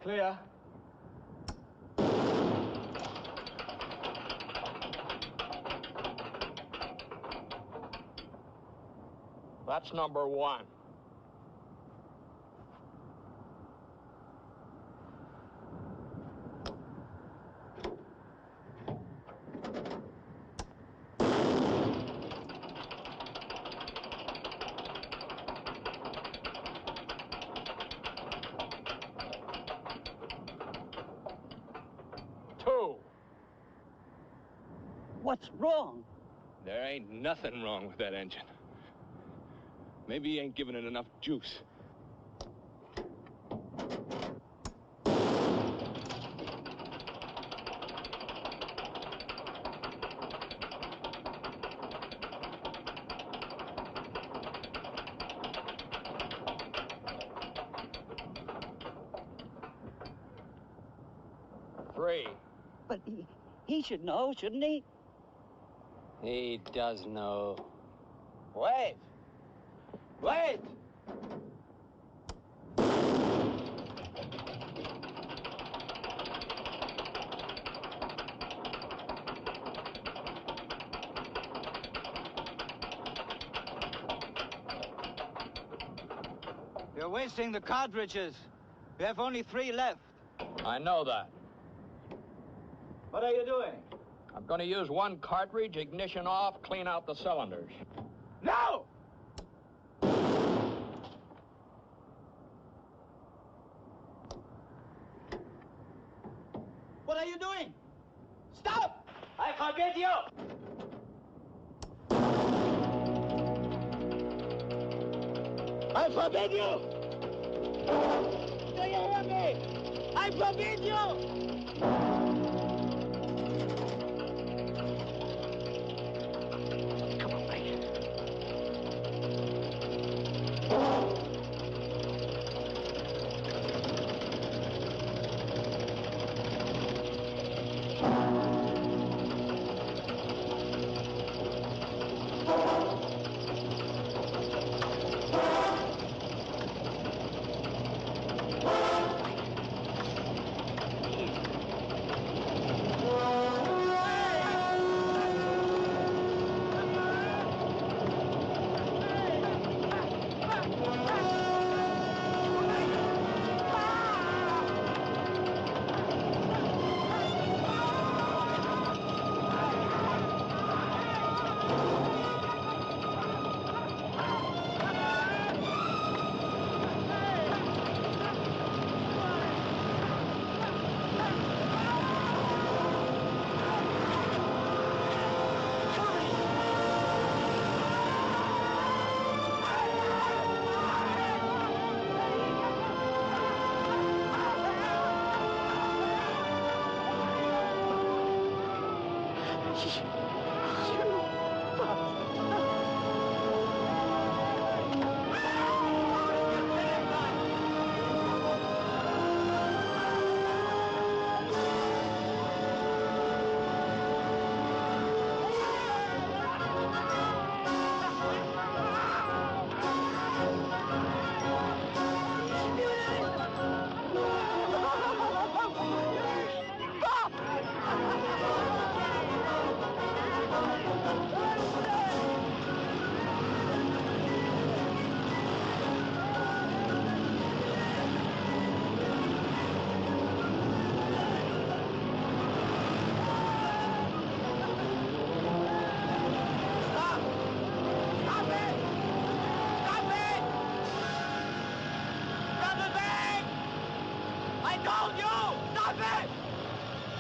Clear. That's number one. Two. What's wrong? There ain't nothing wrong with that engine. Maybe you ain't giving it enough juice. Three. But he should know, shouldn't he? He does know. Wait! Wait! You're wasting the cartridges. We have only 3 left. I know that. What are you doing? I'm going to use one cartridge, ignition off, clean out the cylinders. No! What are you doing? Stop! I forbid you! I forbid you! Do you hear me? I forbid you!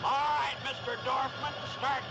All right, Mr. Dorfman, start